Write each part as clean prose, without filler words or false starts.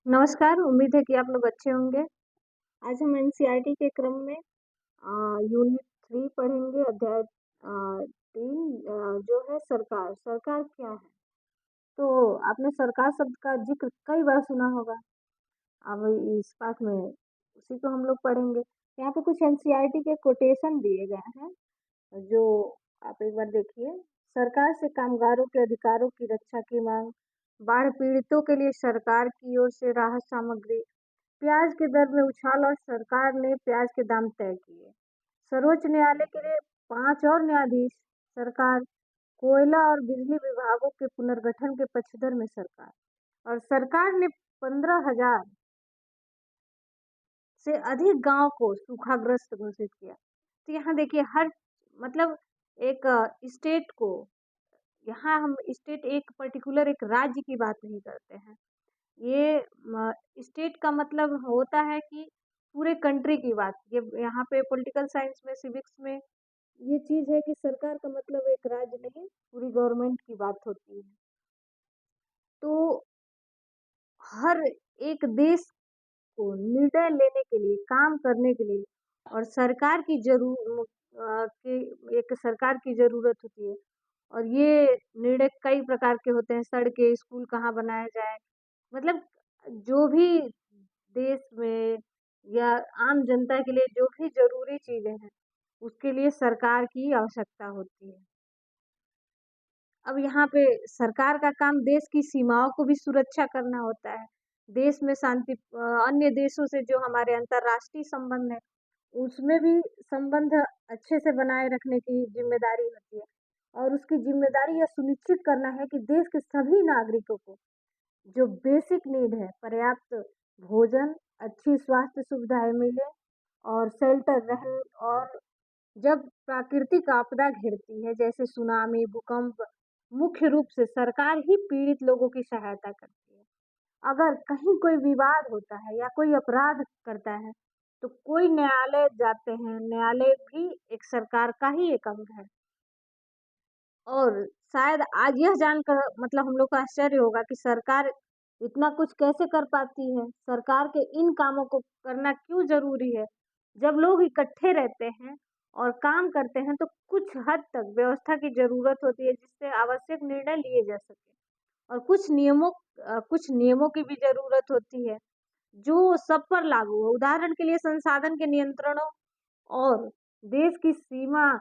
नमस्कार, उम्मीद है कि आप लोग अच्छे होंगे। आज हम एनसीईआरटी के क्रम में यूनिट 3 पढ़ेंगे अध्याय 3 जो है सरकार। सरकार क्या है? तो आपने सरकार शब्द का ज़िक्र कई बार सुना होगा। अब इस पाठ में उसी को हम लोग पढ़ेंगे। यहाँ पे कुछ एनसीईआरटी के कोटेशन दिए गए हैं, जो आप एक बार देखिए। सरकार से कामगारों के अधिकारों की रक्षा की माँग, बाढ़ पीड़ितों के लिए सरकार की ओर से राहत सामग्री, प्याज के दर में उछाल और सरकार ने प्याज के दाम तय किए। सर्वोच्च न्यायालय के लिए 5 और न्यायाधीश, सरकार, कोयला और बिजली विभागों के पुनर्गठन के पक्षधर में सरकार, और सरकार ने 15,000 से अधिक गांव को सूखाग्रस्त घोषित किया। तो यहाँ देखिए हर मतलब एक स्टेट को, यहाँ हम स्टेट एक पर्टिकुलर एक राज्य की बात नहीं करते हैं। ये स्टेट का मतलब होता है कि पूरे कंट्री की बात। ये यहाँ पे पॉलिटिकल साइंस में, सिविक्स में ये चीज़ है कि सरकार का मतलब एक राज्य नहीं, पूरी गवर्नमेंट की बात होती है। तो हर एक देश को निर्णय लेने के लिए, काम करने के लिए और सरकार की एक सरकार की ज़रूरत होती है। और ये निर्णय कई प्रकार के होते हैं, सड़कें, स्कूल कहाँ बनाया जाए, मतलब जो भी देश में या आम जनता के लिए जो भी ज़रूरी चीज़ें हैं, उसके लिए सरकार की आवश्यकता होती है। अब यहाँ पे सरकार का काम देश की सीमाओं को भी सुरक्षा करना होता है। देश में अन्य देशों से जो हमारे अंतर्राष्ट्रीय संबंध हैं, उसमें भी संबंध अच्छे से बनाए रखने की ज़िम्मेदारी होती है। और उसकी ज़िम्मेदारी यह सुनिश्चित करना है कि देश के सभी नागरिकों को जो बेसिक नीड है, पर्याप्त भोजन, अच्छी स्वास्थ्य सुविधाएँ मिले और शेल्टर रहन। और जब प्राकृतिक आपदा घिरती है जैसे सुनामी, भूकंप, मुख्य रूप से सरकार ही पीड़ित लोगों की सहायता करती है। अगर कहीं कोई विवाद होता है या कोई अपराध करता है, तो कोई न्यायालय जाते हैं, न्यायालय भी एक सरकार का ही एक अंग है। और शायद आज यह जानकर मतलब हम लोग को आश्चर्य होगा कि सरकार इतना कुछ कैसे कर पाती है? सरकार के इन कामों को करना क्यों ज़रूरी है? जब लोग इकट्ठे रहते हैं और काम करते हैं, तो कुछ हद तक व्यवस्था की ज़रूरत होती है, जिससे आवश्यक निर्णय लिए जा सकें। और कुछ नियमों की भी ज़रूरत होती है, जो सब पर लागू हो। उदाहरण के लिए संसाधन के नियंत्रणों और देश की सीमा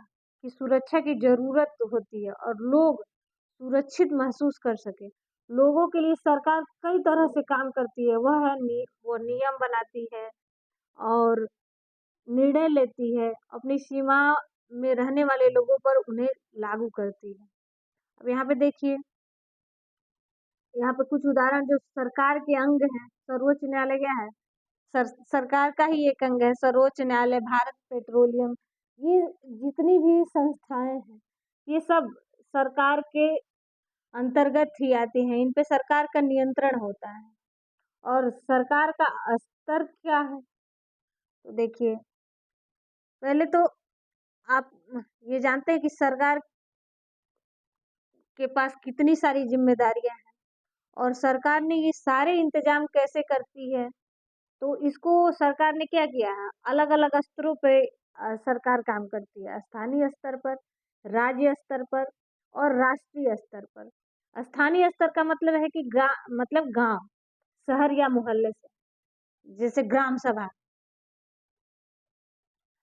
की सुरक्षा की ज़रूरत होती है और लोग सुरक्षित महसूस कर सकें। लोगों के लिए सरकार कई तरह से काम करती है, वो नियम बनाती है और निर्णय लेती है, अपनी सीमा में रहने वाले लोगों पर उन्हें लागू करती है। अब यहाँ पे देखिए, यहाँ पे कुछ उदाहरण जो सरकार के अंग हैं, सर्वोच्च न्यायालय क्या है? सरकार का ही एक अंग है, सर्वोच्च न्यायालय, भारत पेट्रोलियम, ये जितनी भी संस्थाएँ हैं, ये सब सरकार के अंतर्गत ही आती हैं, इन पे सरकार का नियंत्रण होता है। और सरकार का स्तर क्या है? तो देखिए, पहले तो आप ये जानते हैं कि सरकार के पास कितनी सारी ज़िम्मेदारियाँ हैं और सरकार ने ये सारे इंतज़ाम कैसे करती है? तो इसको सरकार ने क्या किया है, अलग-अलग स्तरों पे सरकार काम करती है। स्थानीय स्तर पर, राज्य स्तर पर और राष्ट्रीय स्तर पर। स्थानीय स्तर का मतलब है कि मतलब गाँव, शहर या मोहल्ले से, जैसे ग्राम सभा।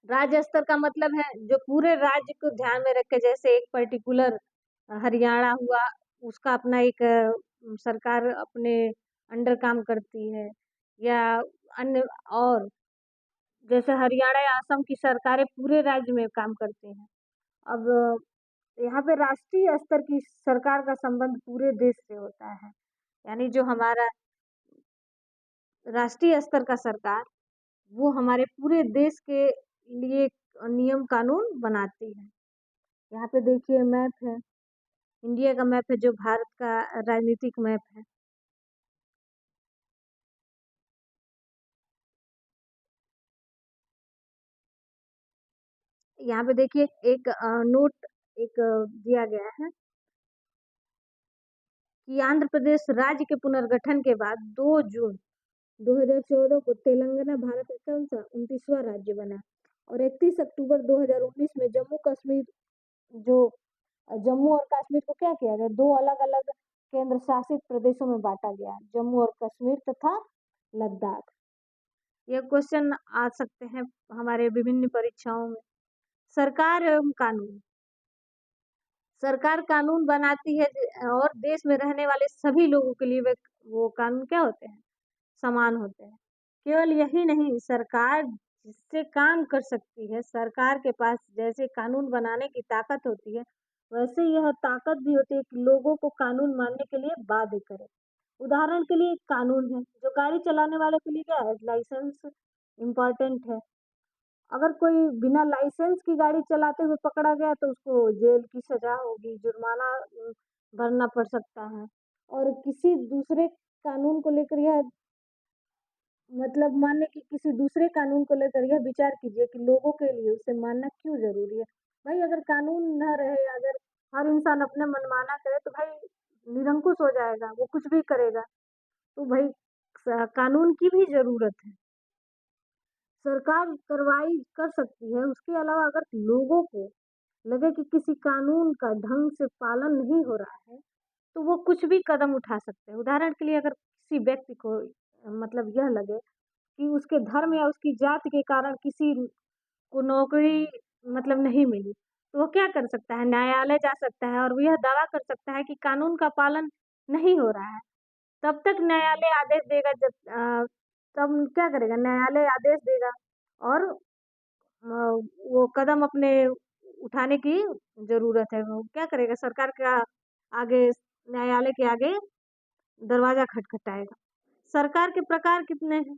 राज्य स्तर का मतलब है जो पूरे राज्य को ध्यान में रख के, जैसे एक पर्टिकुलर हरियाणा हुआ, उसका अपना एक सरकार अपने अंडर काम करती है, या अन्य। और जैसे हरियाणा या असम की सरकारें पूरे राज्य में काम करती हैं। अब यहाँ पे राष्ट्रीय स्तर की सरकार का संबंध पूरे देश से होता है। यानी जो हमारा राष्ट्रीय स्तर का सरकार, वो हमारे पूरे देश के लिए नियम कानून बनाती है। यहाँ पे देखिए मैप है, इंडिया का मैप है, जो भारत का राजनीतिक मैप है। यहाँ पे देखिए एक नोट एक दिया गया है कि आंध्र प्रदेश राज्य के पुनर्गठन के बाद 2 जून 2014 को तेलंगाना भारत का कौन-सा 29वां राज्य बना और 31 अक्टूबर 2019 में जम्मू कश्मीर जो जम्मू और कश्मीर को क्या किया गया? 2 अलग-अलग केंद्र शासित प्रदेशों में बाँटा गया, जम्मू और कश्मीर तथा लद्दाख। ये क्वेश्चन आ सकते हैं हमारे विभिन्न परीक्षाओं में। सरकार एवं कानून। सरकार कानून बनाती है और देश में रहने वाले सभी लोगों के लिए वो कानून क्या होते हैं? समान होते हैं। केवल यही नहीं, सरकार जिससे काम कर सकती है, सरकार के पास जैसे कानून बनाने की ताकत होती है, वैसे यह ताकत भी होती है कि लोगों को कानून मानने के लिए बाध्य करे। उदाहरण के लिए एक कानून है, जो गाड़ी चलाने वालों के लिए क्या है? लाइसेंस इम्पोर्टेंट है। अगर कोई बिना लाइसेंस की गाड़ी चलाते हुए पकड़ा गया तो उसको जेल की सज़ा होगी, जुर्माना भरना पड़ सकता है। और किसी दूसरे कानून को लेकर यह मतलब मानने की किसी दूसरे कानून को लेकर यह विचार कीजिए कि लोगों के लिए उसे मानना क्यों ज़रूरी है। भाई अगर कानून ना रहे, अगर हर इंसान अपने मनमाना करे तो भाई निरंकुश हो जाएगा, वो कुछ भी करेगा। तो भाई कानून की भी ज़रूरत है। सरकार कार्रवाई कर सकती है, उसके अलावा अगर लोगों को लगे कि किसी कानून का ढंग से पालन नहीं हो रहा है, तो वो कुछ भी कदम उठा सकते हैं। उदाहरण के लिए अगर किसी व्यक्ति को मतलब यह लगे कि उसके धर्म या उसकी जाति के कारण किसी को नौकरी मतलब नहीं मिली, तो वो क्या कर सकता है? न्यायालय जा सकता है और वो यह दावा कर सकता है कि कानून का पालन नहीं हो रहा है। तब तक न्यायालय आदेश देगा तब क्या करेगा? न्यायालय आदेश देगा और वो कदम अपने उठाने की ज़रूरत है। वो क्या करेगा? सरकार का आगे न्यायालय के आगे दरवाज़ा खटखटाएगा। सरकार के प्रकार कितने हैं?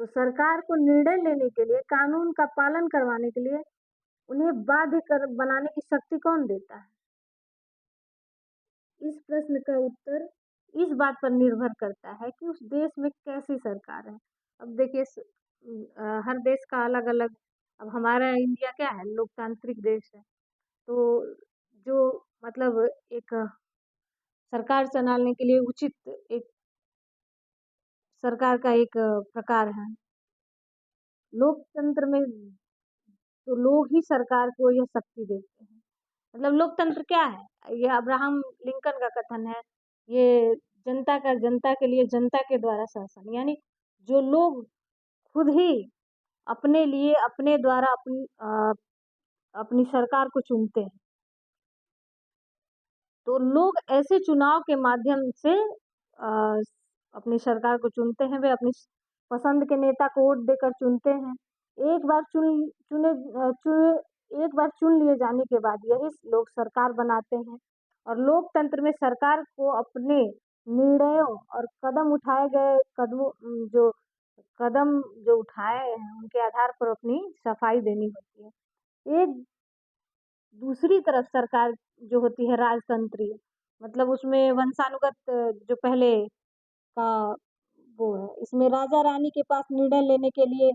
तो सरकार को निर्णय लेने के लिए, कानून का पालन करवाने के लिए उन्हें बाध्य कर बनाने की शक्ति कौन देता है? इस प्रश्न का उत्तर इस बात पर निर्भर करता है कि उस देश में कैसी सरकार है। अब देखिए हर देश का अलग-अलग अब हमारा इंडिया क्या है? लोकतांत्रिक देश है। तो जो मतलब एक सरकार चलाने के लिए उचित एक सरकार का एक प्रकार है। लोकतंत्र में तो लोग ही सरकार को यह शक्ति देते हैं। मतलब लोकतंत्र क्या है? ये अब्राहम लिंकन का कथन है। ये जनता के लिए जनता के द्वारा शासन। यानी जो लोग खुद ही अपने लिए अपने द्वारा अपनी सरकार को चुनते हैं। तो लोग ऐसे चुनाव के माध्यम से अपनी सरकार को चुनते हैं, वे अपनी पसंद के नेता को वोट देकर चुनते हैं। एक बार चुन चुने अ, चुने एक बार चुन लिए जाने के बाद यही लोग सरकार बनाते हैं और लोकतंत्र में सरकार को अपने निर्णयों और जो कदम जो उठाए हैं, उनके आधार पर अपनी सफाई देनी होती है। एक दूसरी तरफ सरकार जो होती है राजतंत्रीय, मतलब उसमें वंशानुगत जो पहले का वो है, इसमें राजा-रानी के पास निर्णय लेने के लिए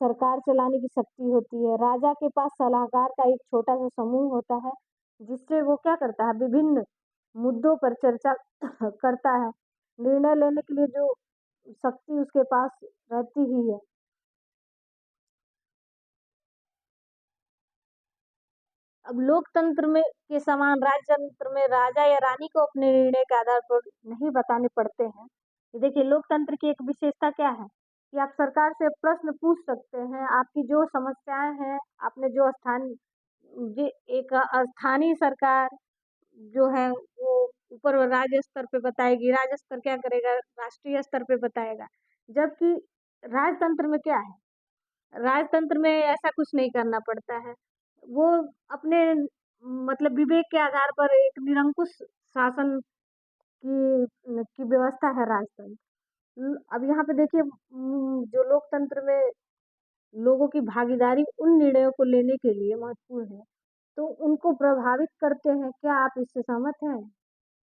सरकार चलाने की शक्ति होती है। राजा के पास सलाहकार का एक छोटा-सा समूह होता है, जिससे वो क्या करता है, विभिन्न मुद्दों पर चर्चा करता है। निर्णय लेने के लिए जो शक्ति उसके पास रहती ही है। अब लोकतंत्र में के समान राजतंत्र में राजा या रानी को अपने निर्णय के आधार पर नहीं बताने पड़ते हैं। ये देखिए लोकतंत्र की एक विशेषता क्या है कि आप सरकार से प्रश्न पूछ सकते हैं, आपकी जो समस्याएँ हैं, आपने जो जे एक स्थानीय सरकार जो है वो ऊपर राज्य स्तर पे बताएगी, राज्य स्तर क्या करेगा, राष्ट्रीय स्तर पे बताएगा। जबकि राजतंत्र में क्या है? राजतंत्र में ऐसा कुछ नहीं करना पड़ता है। वो अपने मतलब विवेक के आधार पर एक निरंकुश शासन की व्यवस्था है राजतंत्र। अब यहाँ पे देखिए जो लोकतंत्र में लोगों की भागीदारी उन निर्णयों को लेने के लिए महत्वपूर्ण है, तो उनको प्रभावित करते हैं। क्या आप इससे सहमत हैं?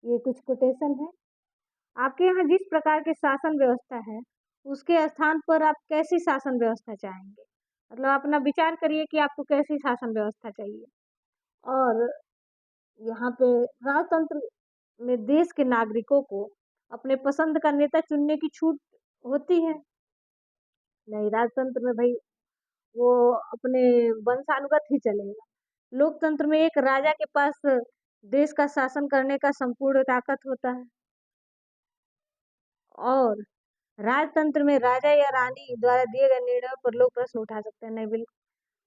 ये कुछ कोटेशन है। आपके यहाँ जिस प्रकार के शासन व्यवस्था है, उसके स्थान पर आप कैसी शासन व्यवस्था चाहेंगे? मतलब अपना विचार करिए कि आपको कैसी शासन व्यवस्था चाहिए। और यहाँ पे राजतंत्र में देश के नागरिकों को अपने पसंद का नेता चुनने की छूट होती है। नहीं, राजतंत्र में भई वो अपने वंशानुगत ही चलेगा। लोकतंत्र में एक राजा के पास देश का शासन करने का संपूर्ण ताकत होता है और राजतंत्र में राजा या रानी द्वारा दिए गए निर्णयों पर लोग प्रश्न उठा सकते हैं। नहीं,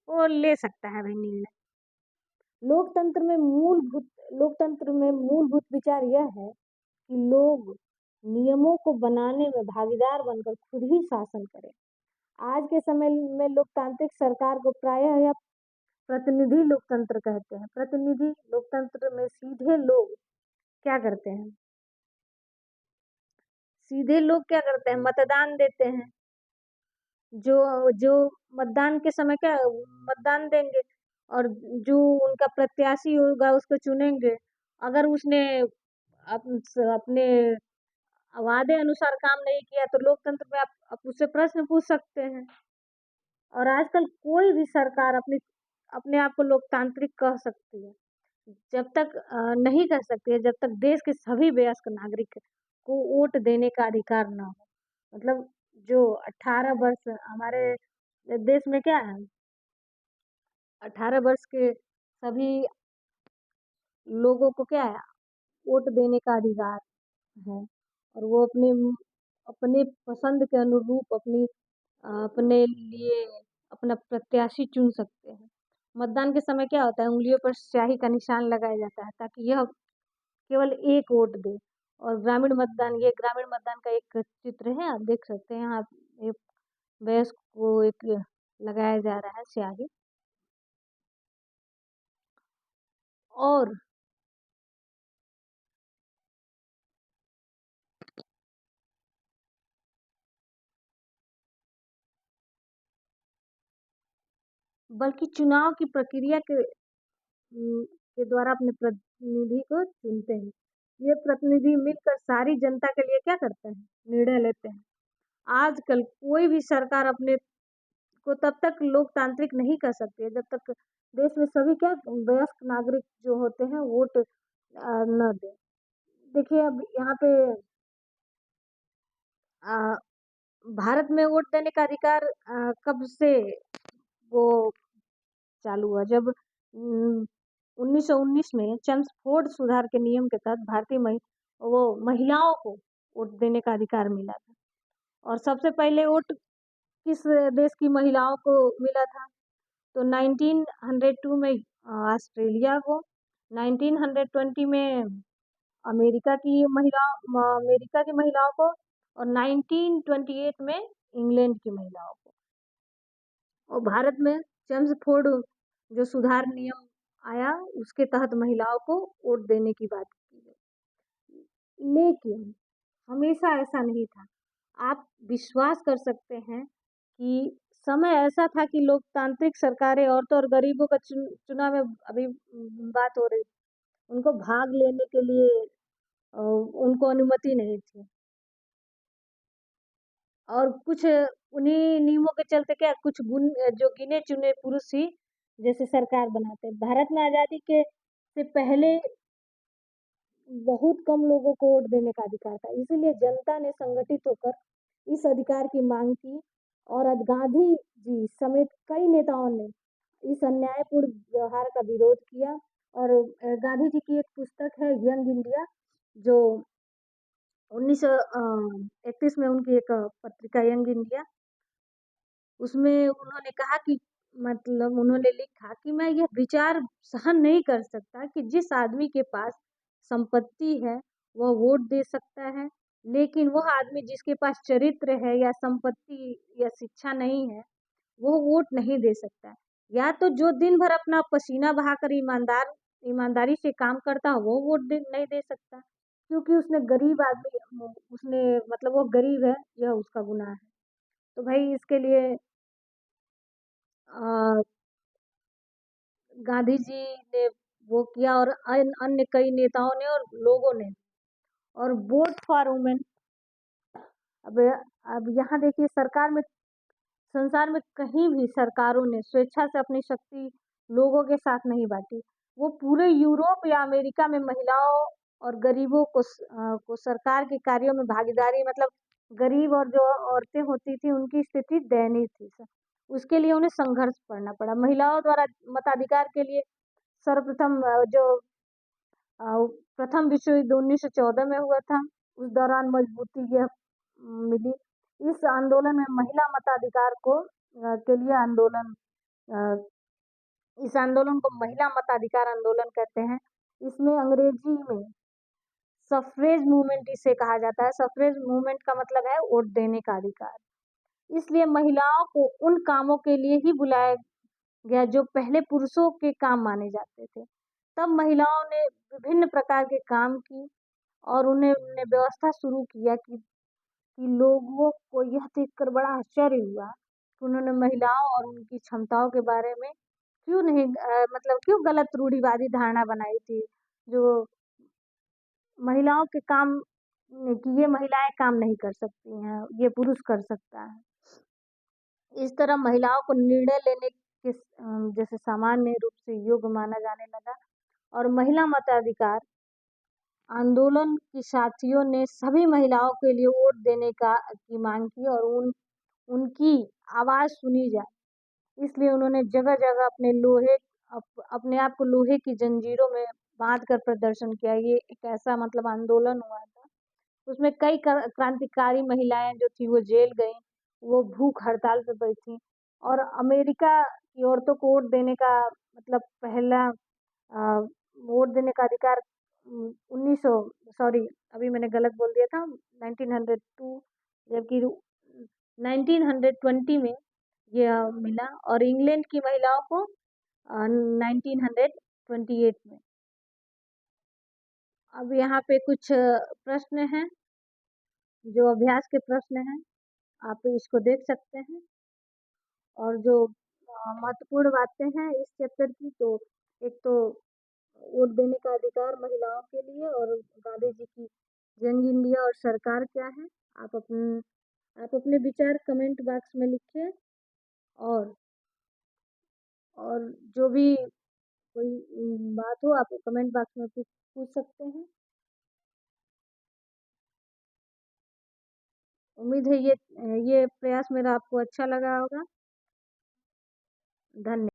वो ले सकता है भाई निर्णय। लोकतंत्र में मूलभूत विचार यह है कि लोग नियमों को बनाने में भागीदार बनकर खुद ही शासन करें। आज के समय में लोकतांत्रिक सरकार को प्रायः या प्रतिनिधि लोकतंत्र कहते हैं। प्रतिनिधि लोकतंत्र में सीधे लोग क्या करते हैं? सीधे लोग क्या करते हैं? मतदान देते हैं। जो जो मतदान के समय क्या मतदान देंगे और जो उनका प्रत्याशी होगा उसको चुनेंगे। अगर उसने अपने वादे अनुसार काम नहीं किया तो लोकतंत्र में आप उससे प्रश्न पूछ सकते हैं। और आजकल कोई भी सरकार अपने आप को लोकतांत्रिक कह सकती है। जब तक नहीं कर सकती है जब तक देश के सभी वयस्क नागरिक को वोट देने का अधिकार ना हो। मतलब जो 18 वर्ष हमारे देश में क्या है 18 वर्ष के सभी लोगों को क्या है वोट देने का अधिकार है और वो अपने पसंद के अनुरूप अपने लिए अपना प्रत्याशी चुन सकते हैं। मतदान के समय क्या होता है उंगलियों पर स्याही का निशान लगाया जाता है ताकि यह केवल एक वोट दे और ग्रामीण मतदान का एक चित्र है आप देख सकते हैं यहाँ एक वयस्क को एक लगाया जा रहा है स्याही और बल्कि चुनाव की प्रक्रिया के द्वारा अपने प्रतिनिधि को चुनते हैं। ये प्रतिनिधि मिलकर सारी जनता के लिए क्या करते हैं निर्णय लेते हैं। आजकल कोई भी सरकार अपने को तब तक लोकतांत्रिक नहीं कर सकती है जब तक देश में सभी क्या वयस्क नागरिक जो होते हैं वोट न दें। देखिए अब यहाँ पे अ, भारत में वोट देने का अधिकार कब से वो चालू हुआ जब 1919 में चेम्सफोर्ड सुधार के नियम के तहत वो महिलाओं को वोट देने का अधिकार मिला था और सबसे पहले वोट किस देश की महिलाओं को मिला था तो 1902 में ऑस्ट्रेलिया को 1920 में अमेरिका की महिलाओं को और 1928 में इंग्लैंड की महिलाओं को और भारत में चेम्सफोर्ड जो सुधार नियम आया उसके तहत महिलाओं को वोट देने की बात की गई लेकिन हमेशा ऐसा नहीं था। आप विश्वास कर सकते हैं कि समय ऐसा था कि लोकतांत्रिक सरकारें औरतों और गरीबों का चुनाव में अभी बात हो रही उनको भाग लेने के लिए उनको अनुमति नहीं थी और कुछ उन्हीं नियमों के चलते क्या कुछ जो गिने चुने पुरुष ही जैसे सरकार बनाते हैं। भारत में आजादी के से पहले बहुत कम लोगों को वोट देने का अधिकार था इसीलिए जनता ने संगठित होकर इस अधिकार की मांग की और आज गांधी जी समेत कई नेताओं ने इस अन्यायपूर्ण व्यवहार का विरोध किया और गांधी जी की एक पुस्तक है यंग इंडिया जो 1931 में उनकी एक पत्रिका यंग इंडिया उसमें उन्होंने कहा कि मतलब उन्होंने लिखा कि मैं यह विचार सहन नहीं कर सकता कि जिस आदमी के पास संपत्ति है वह वोट दे सकता है लेकिन वह आदमी जिसके पास चरित्र है या संपत्ति या शिक्षा नहीं है वो वोट नहीं दे सकता। या तो जो दिन भर अपना पसीना बहाकर ईमानदारी से काम करता है वो नहीं दे सकता क्योंकि उसने मतलब वो गरीब है यह उसका गुनाह है। तो भाई इसके लिए अ, गांधी जी ने वो किया और अन्य कई नेताओं ने और लोगों ने और वोट फॉर वुमेन अब अब यहाँ देखिए संसार में कहीं भी सरकारों ने स्वेच्छा से अपनी शक्ति लोगों के साथ नहीं बांटी। वो पूरे यूरोप या अमेरिका में महिलाओं और गरीबों को सरकार के कार्यों में भागीदारी मतलब गरीब और जो औरतें होती थी उनकी स्थिति दयनीय थी। उसके लिए उन्हें संघर्ष करना पड़ा। महिलाओं द्वारा मताधिकार के लिए सर्वप्रथम अ, प्रथम विश्व युद्ध 1914 में हुआ था। उस दौरान मजबूती यह मिली। इस आंदोलन में महिला मताधिकार के लिए अ, इस आंदोलन को महिला मताधिकार आंदोलन कहते हैं। इसमें अंग्रेजी में सफ़्रेज मूवमेंट इसे कहा जाता है। सफ़्रेज मूवमेंट का मतलब है वोट देने का अधिकार। इसलिए महिलाओं को उन कामों के लिए ही बुलाया गया जो पहले पुरुषों के काम माने जाते थे। तब महिलाओं ने विभिन्न प्रकार के काम की और उन्हें व्यवस्था शुरू किया कि लोगों को यह देखकर बड़ा आश्चर्य हुआ कि उन्होंने महिलाओं और उनकी क्षमताओं के बारे में क्यों नहीं मतलब क्यों गलत रूढ़िवादी धारणा बनाई थी, जो महिलाओं के काम कि ये महिलाएँ काम नहीं कर सकती हैं, ये पुरुष कर सकता है। इस तरह महिलाओं को निर्णय लेने के जैसे सामान्य रूप से योग्य माना जाने लगा और महिला मताधिकार आंदोलन की साथियों ने सभी महिलाओं के लिए वोट देने की मांग की और उनकी आवाज़ सुनी जाए। इसलिए उन्होंने जगह-जगह अपने आप को लोहे की जंजीरों में बाँध कर प्रदर्शन किया। ये एक ऐसा मतलब आंदोलन हुआ था। उसमें कई क्रांतिकारी महिलाएँ जो थी वो जेल गईं, वो भूख हड़ताल पे बैठीं और अमेरिका की औरतों को वोट देने का मतलब पहला वोट देने का अधिकार 1900 सॉरी अभी मैंने गलत बोल दिया था 1902 जबकि 1920 में ये मिला और इंग्लैंड की महिलाओं को 1928 में। अब यहाँ पे कुछ प्रश्न हैं, जो अभ्यास के प्रश्न हैं, आप इसको देख सकते हैं और जो महत्वपूर्ण बातें हैं इस चैप्टर की तो एक तो वोट देने का अधिकार महिलाओं के लिए और गांधी जी की यंग इंडिया और सरकार क्या है। आप अपने विचार कमेंट बॉक्स में लिखिए और और जो भी कोई बात हो आप कमेंट बॉक्स में पूछ सकते हैं। उम्मीद है ये प्रयास मेरा आपको अच्छा लगा होगा। धन्यवाद।